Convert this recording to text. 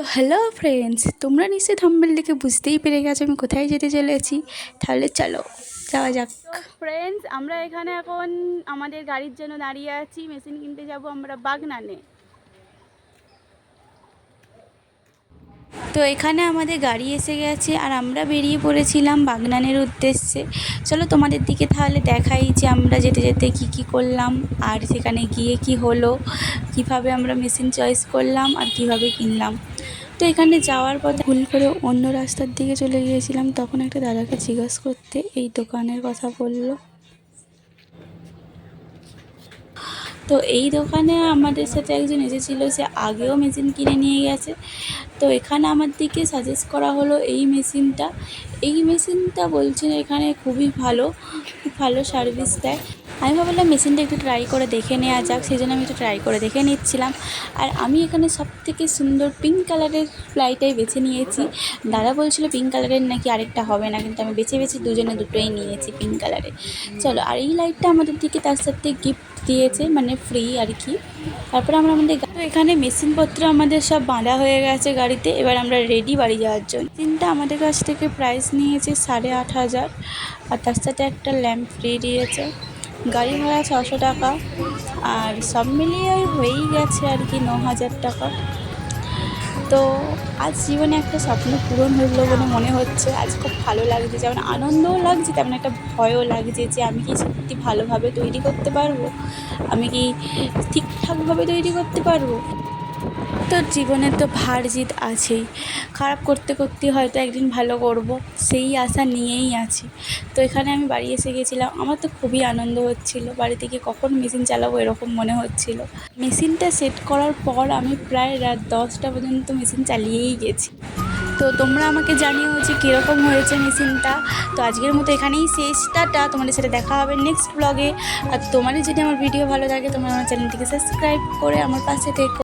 তো hello friends, তোমরা নিশ্চয়ই থাম্বনেল দেখে বুঝতেই পেরে গেছো আমি কোথায় যেতে চলেছি। তাহলে চলো যাওয়া যাক। ফ্রেন্ডস, আমরা এখানে এখন আমাদের গাড়ির জন্য দাঁড়িয়ে আছি। মেশিন কিনতে যাব আমরা বাগনানে। তো এখানে আমাদের গাড়ি এসে গেছে আর আমরা বেরিয়ে পড়েছিলাম বাগনানের উদ্দেশ্যে। চলো তোমাদের দিকে তাহলে দেখাই যে আমরা যেতে যেতে কি করলাম আর সেখানে গিয়ে কি হলো, কিভাবে আমরা মেশিন চয়েস করলাম আর কিভাবে কিনলাম। তো এখানে যাওয়ার পথে ভুল করে অন্য রাস্তার দিকে চলে গিয়েছিলাম, তখন একটা দাদাকে জিজ্ঞাসা করতে এই দোকানের কথা বললো। তো এই দোকানে আমাদের সাথে একজন এসেছিলো, সে আগেও মেশিন কিনে নিয়ে গেছে। তো এখানে আমাদেরকে সাজেস্ট করা হলো এই মেশিনটা বলছেন এখানে খুবই ভালো, খুব ভালো সার্ভিস দেয়। আমি ভাবলাম মেশিনটা একটু ট্রাই করে দেখে নেওয়া যাক, সেই জন্য আমি একটু ট্রাই করে দেখে নিচ্ছিলাম। আর আমি এখানে সবথেকে সুন্দর পিঙ্ক কালারের প্লাইটাই বেছে নিয়েছি। দাদা বলছিল পিঙ্ক কালারের নাকি আরেকটা হবে না, কিন্তু আমি বেছে দুজনে দুটোই নিয়েছি পিঙ্ক কালারের। চলো, আর এই লাইটটা আমাদের দিকে তার সাথে গিফট দিয়েছে, মানে ফ্রি আর কি। তারপরে আমরা এখানে মেশিনপত্র আমাদের সব বাঁধা হয়ে গেছে গাড়িতে। এবার আমরা রেডি বাড়ি যাওয়ার জন্য। মেশিনটা আমাদের কাছ থেকে প্রাইস নিয়েছে 8,500, আর তার সাথে একটা ল্যাম্প ফ্রি দিয়েছে। গাড়ি ভাড়া 600 টাকা, আর সব মিলিয়ে হয়েই গেছে আর কি 9,000 টাকা। তো আজ জীবনে একটা স্বপ্ন পূরণ হলো বলে মনে হচ্ছে। আজ খুব ভালো লাগছে, যেমন আনন্দও লাগছে তেমন একটা ভয়ও লাগছে যে আমি কি সত্যি ভালোভাবে তৈরি করতে পারবো, আমি কি ঠিকঠাকভাবে তৈরি করতে পারবো। তো জীবনে তো হার জিত আছেই, খারাপ করতে করতে হয়তো একদিন ভালো করব, সেই আশা নিয়েই আছি। তো এখানে আমি বাড়ি এসে গেছিলাম, আমার তো খুবই আনন্দ হচ্ছিল। বাড়ি থেকে কখন মেশিন চালাবো এরকম মনে হচ্ছিল। মেশিনটা সেট করার পর আমি প্রায় রাত 10টা পর্যন্ত মেশিন চালিয়েই গেছি। তো তোমরা আমাকে জানিও যে কীরকম হয়েছে মেশিনটা। তো আজকের মতো এখানেই শেষ, টাটা। তোমাদের সাথে দেখা হবে নেক্সট ব্লগে। আর তোমাদের যদি আমার ভিডিও ভালো লাগে তোমরা আমার চ্যানেলটিকে সাবস্ক্রাইব করে আমার পাশে থেকো।